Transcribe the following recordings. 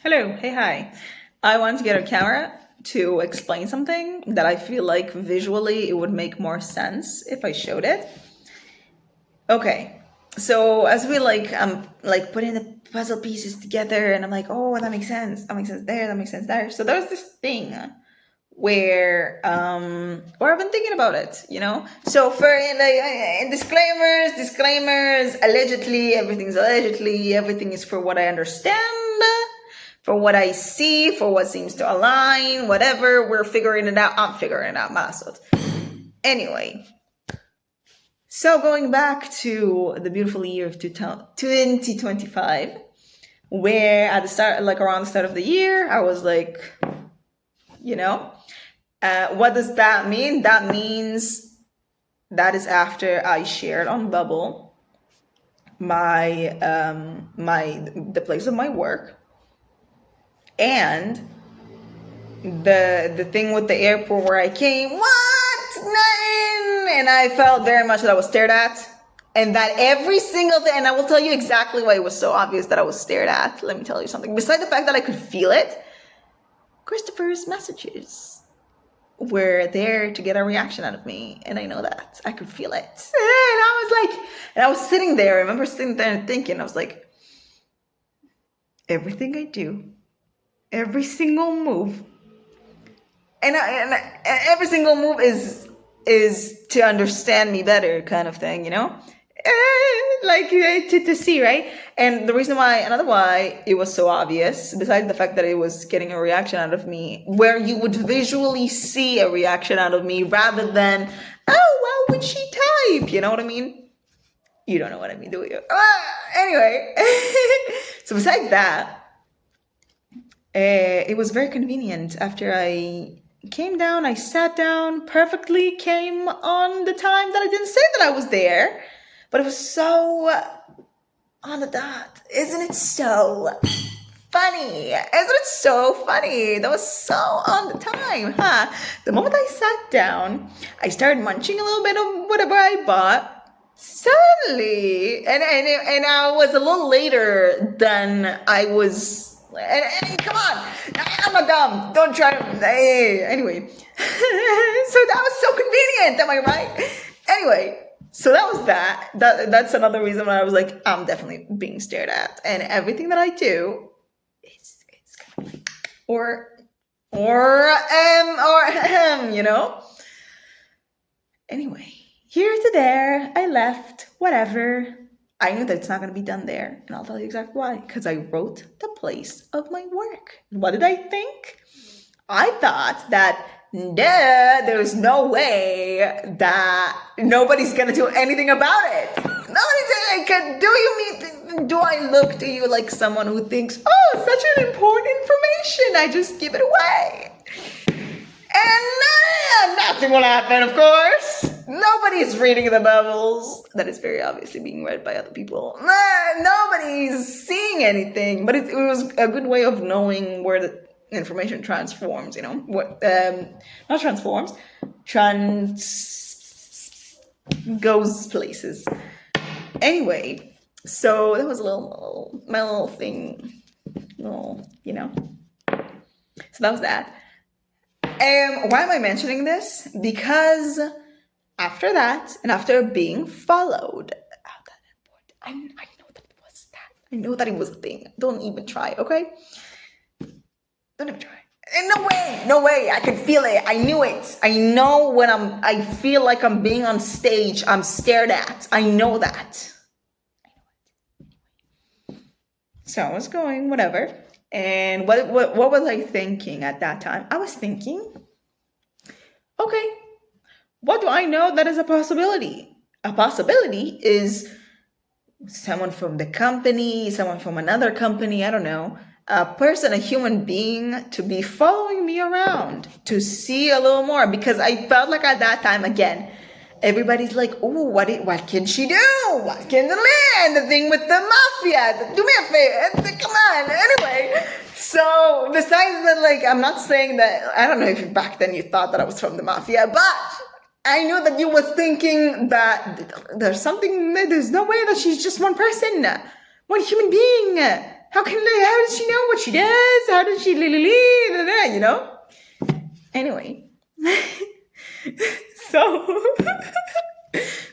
Hello, hey, hi. I want to get a camera to explain something that I feel like visually it would make more sense if I showed it. Okay, so as we like putting the puzzle pieces together, and I'm like, oh, that makes sense. That makes sense there. That makes sense there. So there's this thing where I've been thinking about it, you know. So for disclaimers. Allegedly, everything's allegedly. Everything is for what I understand, for what I see, for what seems to align. Whatever, we're figuring it out. I'm figuring it out, malasot. Anyway, so going back to the beautiful year of 2025, where at the start, like around the start of the year, I was like, you know, what does that mean? That means that is after I shared on Bubble the place of my work, and the thing with the airport where I came, what? Nothing. And I felt very much that I was stared at. And that every single thing, and I will tell you exactly why it was so obvious that I was stared at. Let me tell you something. Besides the fact that I could feel it, Christopher's messages were there to get a reaction out of me. And I know that. I could feel it. And I was sitting there. I remember sitting there and thinking, I was like, everything I do, every single move, and every single move is to understand me better, kind of thing, you know, to see, right? And the reason why, another why it was so obvious, besides the fact that it was getting a reaction out of me, where you would visually see a reaction out of me rather than, oh, well, would she type? You know what I mean? You don't know what I mean, do you? Anyway, so besides that, it was very convenient. After I came down, I sat down, perfectly came on the time that I didn't say that I was there, but it was so on the dot. Isn't it so funny? Isn't it so funny? That was so on the time, huh? The moment I sat down, I started munching a little bit of whatever I bought. Suddenly, and I was a little later than I was. And come on, I'm not dumb. Don't try to. Anyway, so that was so convenient. Am I right? Anyway, so that was that. That's another reason why I was like, I'm definitely being stared at, and everything that I do, it's kind of like, you know. Anyway, here to there, I left. Whatever. I knew that it's not going to be done there, and I'll tell you exactly why. Because I wrote the place of my work. What did I think? I thought that there's no way that nobody's going to do anything about it. Do I look to you like someone who thinks, oh, such an important information, I just give it away? And nothing will happen, of course. Nobody's reading the bubbles. That is very obviously being read by other people. Nobody's seeing anything. But it was a good way of knowing where the information transforms, you know? Not transforms. Goes places. Anyway, so that was my little thing. You know. So that was that. Why am I mentioning this? Because after that, and after being followed, I know that it was that. I know that it was a thing. Don't even try, okay? Don't even try. No way. I can feel it. I knew it. I know when I feel like I'm being on stage, I'm stared at. I know that. So I was going, whatever. And what was I thinking at that time? I was thinking, okay, what do I know that is a possibility? A possibility is someone from the company, someone from another company, I don't know, a person, a human being to be following me around, to see a little more. Because I felt like at that time, again, everybody's like, oh, what can she do? What can the thing with the mafia? Do me a favor. Come on. Anyway, so besides that, like, I'm not saying that, I don't know if back then you thought that I was from the mafia, but I knew that you was thinking that there's no way that she's just one person, one human being. How does she know what she does? How does she, you know? Anyway. So,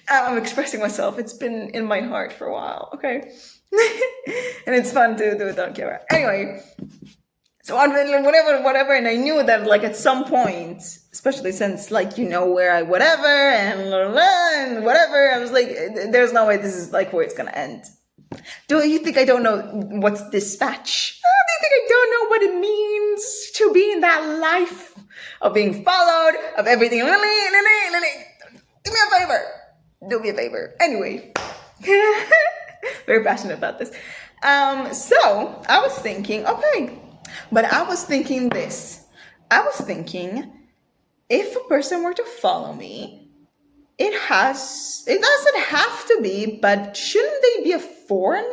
I'm expressing myself. It's been in my heart for a while, okay? And it's fun to do it on camera. Anyway, so whatever, and I knew that like at some point, especially since like you know where I whatever and whatever, I was like, there's no way this is like where it's gonna end. Do you think I don't know what's dispatch? Do you think I don't know what it means to be in that life of being followed, of everything? Do me a favor. Do me a favor. Anyway, very passionate about this. So I was thinking, okay, but I was thinking this. I was thinking, if a person were to follow me, it doesn't have to be, but shouldn't they be a foreigner?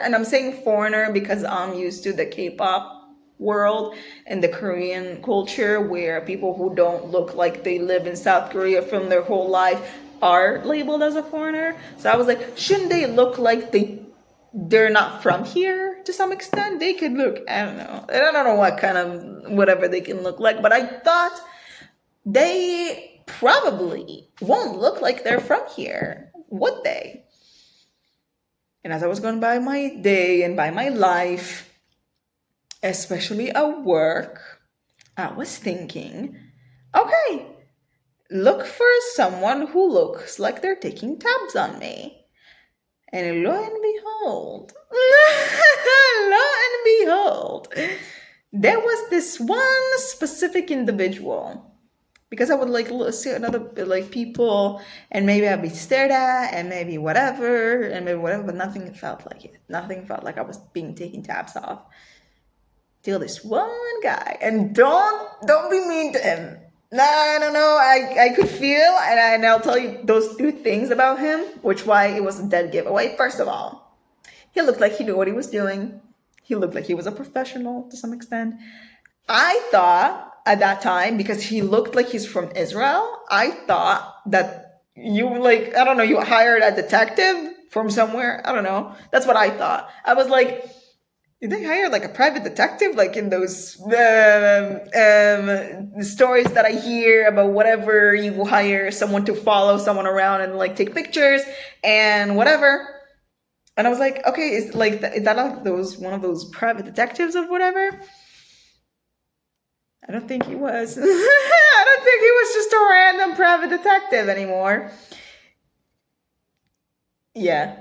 And I'm saying foreigner because I'm used to the K-pop world and the Korean culture where people who don't look like they live in South Korea from their whole life are labeled as a foreigner. So I was like, shouldn't they look like they're not from here to some extent? They could look, I don't know what kind of whatever they can look like, but I thought they probably won't look like they're from here, would they? And as I was going by my day and by my life, especially at work, I was thinking, okay, look for someone who looks like they're taking tabs on me. And lo and behold, there was this one specific individual. Because I would like see another like people, and maybe I'd be stared at, and maybe whatever, but nothing felt like it. Nothing felt like I was being taken tabs off. Till this one guy, and don't be mean to him. No, I could feel, and I'll tell you those two things about him, which why it was a dead giveaway. First of all, he looked like he knew what he was doing. He looked like he was a professional to some extent. I thought at that time, because he looked like he's from Israel, I thought that you hired a detective from somewhere. I don't know. That's what I thought. I was like, did they hire like a private detective? Like in those stories that I hear about whatever, you hire someone to follow someone around and like take pictures and whatever. And I was like, okay, is that like one of those private detectives of whatever? I don't think he was. I don't think he was just a random private detective anymore. Yeah.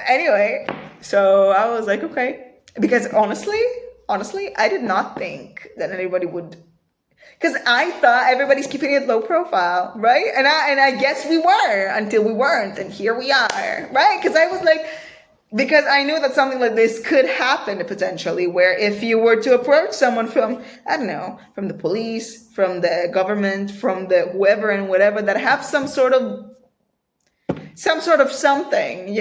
Anyway, so I was like, okay. Because honestly, I did not think that anybody would. Because I thought everybody's keeping it low profile, right? And I guess we were until we weren't. And here we are, right? Because I was like, because I knew that something like this could happen potentially, where if you were to approach someone from, I don't know, from the police, from the government, from the whoever and whatever, that have some sort of something,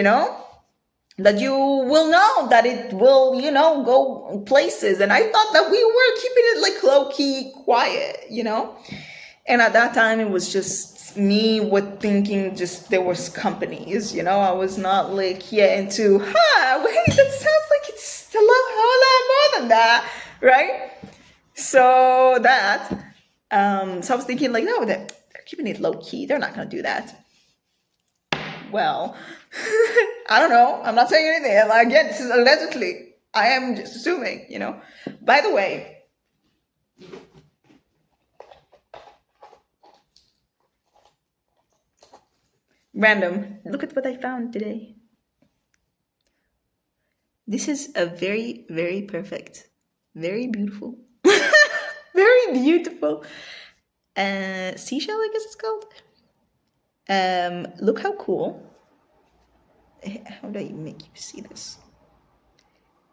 that you will know that it will, go places. And I thought that we were keeping it like low-key quiet, And at that time, it was just me with thinking just there was companies, I was not like into, wait, that sounds like it's a whole lot more than that, right? So that, so I was thinking like, no, they're keeping it low-key. They're not going to do that. Well, I don't know. I'm not saying anything. Again, this is allegedly. I am just assuming, By the way, random. Look at what I found today. This is a very, very perfect, very beautiful, very beautiful seashell, I guess it's called. Look how cool. How do I make you see this?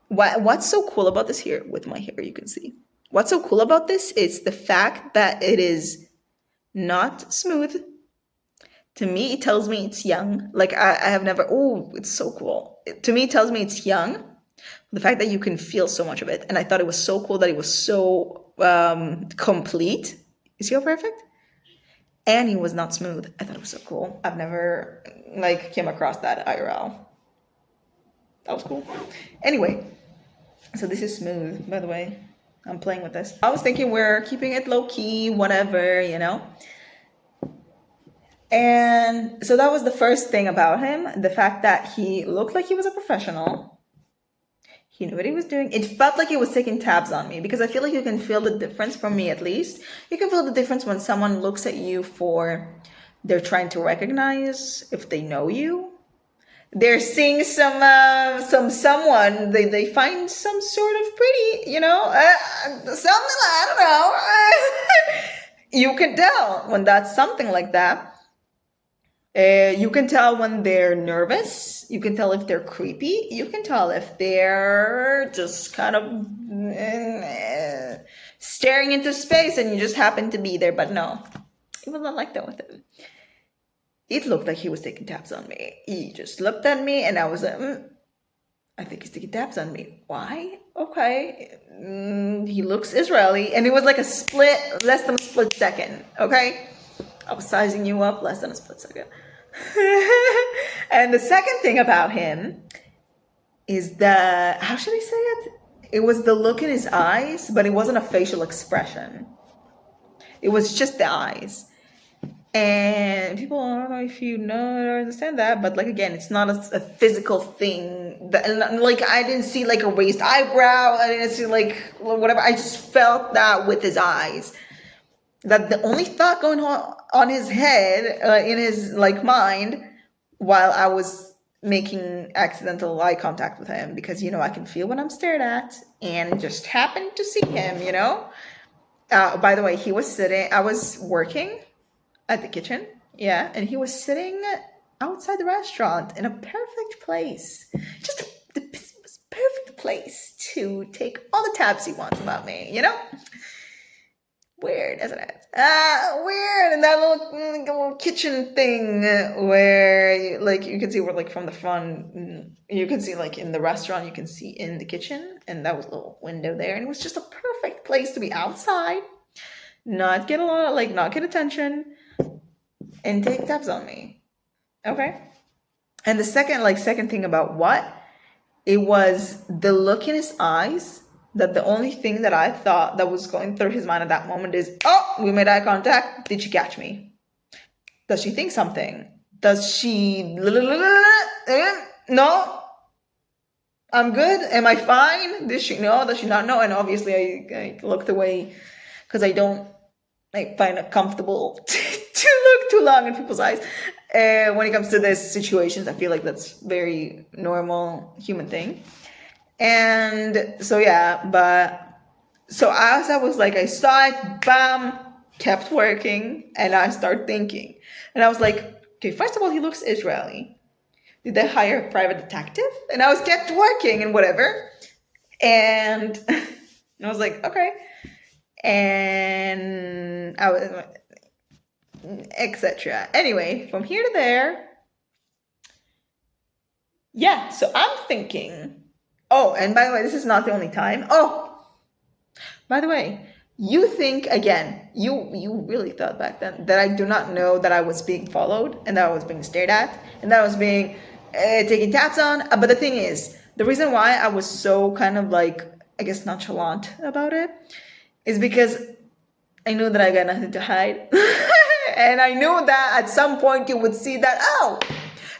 What's so cool about this here with my hair, you can see. What's so cool about this is the fact that it is not smooth. To me, it tells me it's young. Like I have never, it's so cool. To me, it tells me it's young. The fact that you can feel so much of it. And I thought it was so cool that it was so complete. Is he all perfect? And he was not smooth. I thought it was so cool. I've never came across that IRL. That was cool. Anyway, So this is smooth, by the way. I'm playing with this. I was thinking we're keeping it low key, whatever, you know? And so that was the first thing about him, the fact that he looked like he was a professional. He knew what he was doing. It felt like he was taking tabs on me, because I feel like you can feel the difference, from me at least. You can feel the difference when someone looks at you for, they're trying to recognize if they know you. They're seeing someone they find some sort of pretty, you know, something, I don't know. You can tell when that's something like that. You can tell when they're nervous. You can tell if they're creepy. You can tell if they're just kind of staring into space and you just happen to be there. But no, it was not like that with him. It looked like he was taking tabs on me. He just looked at me and I was like, I think he's taking tabs on me. Why? Okay. He looks Israeli. And it was like less than a split second. Okay. I was sizing you up less than a split second. And the second thing about him is how should I say it? It was the look in his eyes, but it wasn't a facial expression. It was just the eyes. And people, I don't know if you know or understand that, but like, again, it's not a physical thing. Like, I didn't see like a raised eyebrow. I didn't see like whatever. I just felt that with his eyes. That the only thought going on his head, in his like mind, while I was making accidental eye contact with him, because, you know, I can feel when I'm stared at, and just happened to see him, you know. By the way, I was working at the kitchen, yeah, and he was sitting outside the restaurant in a perfect place, just the perfect place to take all the tabs he wants about me, you know. Weird, isn't it? Weird. And that little kitchen thing where you can see where, like, from the front, you can see, like, in the restaurant, you can see in the kitchen, and that was a little window there, and it was just a perfect place to be outside, not get attention, and take tabs on me. Okay. And the second thing about what? It was the look in his eyes, that the only thing that I thought that was going through his mind at that moment is, oh, we made eye contact. Did she catch me? Does she think something? Does she... No? I'm good? Am I fine? Does she know? Does she not know? And obviously I looked away because I don't find it comfortable to look too long in people's eyes. When it comes to these situations, I feel like that's very normal human thing. And so, yeah, so as I was like, I saw it, bam, kept working, and I started thinking. And I was like, okay, first of all, he looks Israeli. Did they hire a private detective? And I was kept working and whatever. And I was like, okay. And I was, etc. Anyway, from here to there. Yeah, so I'm thinking, oh, and by the way, this is not the only time. Oh, by the way, you think, again, you really thought back then that I do not know that I was being followed and that I was being stared at and that I was being taken tabs on. But the thing is, the reason why I was so kind of like, I guess, nonchalant about it is because I knew that I got nothing to hide. And I knew that at some point you would see that, oh,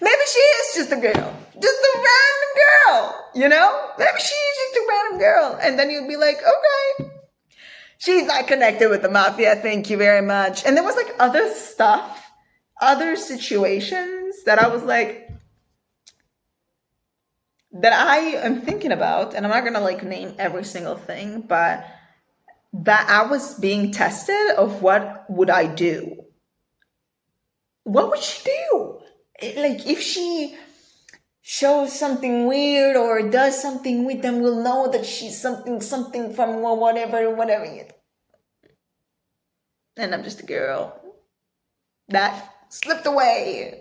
maybe she is just a girl. Just a random girl, you know? Maybe she's just a random girl. And then you'd be like, okay, she's not connected with the mafia, thank you very much. And there was like other stuff, other situations that I was like, that I am thinking about. And I'm not gonna like name every single thing, but that I was being tested of what would I do? What would she do? Like, if she shows something weird or does something with them, we'll know that she's something from whatever. And I'm just a girl that slipped away,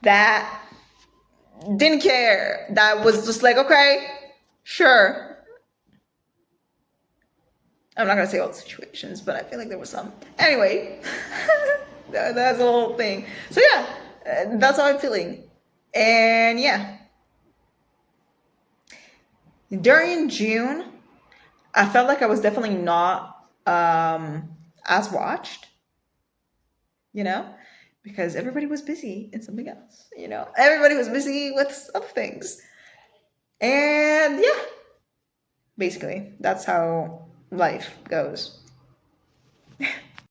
that didn't care, that was just like, okay, sure. I'm not gonna say all the situations, but I feel like there was some. Anyway, that's the whole thing. So yeah, that's how I'm feeling. And yeah. During June, I felt like I was definitely not as watched, you know, because everybody was busy in something else, you know. Everybody was busy with other things. And yeah, basically, that's how life goes.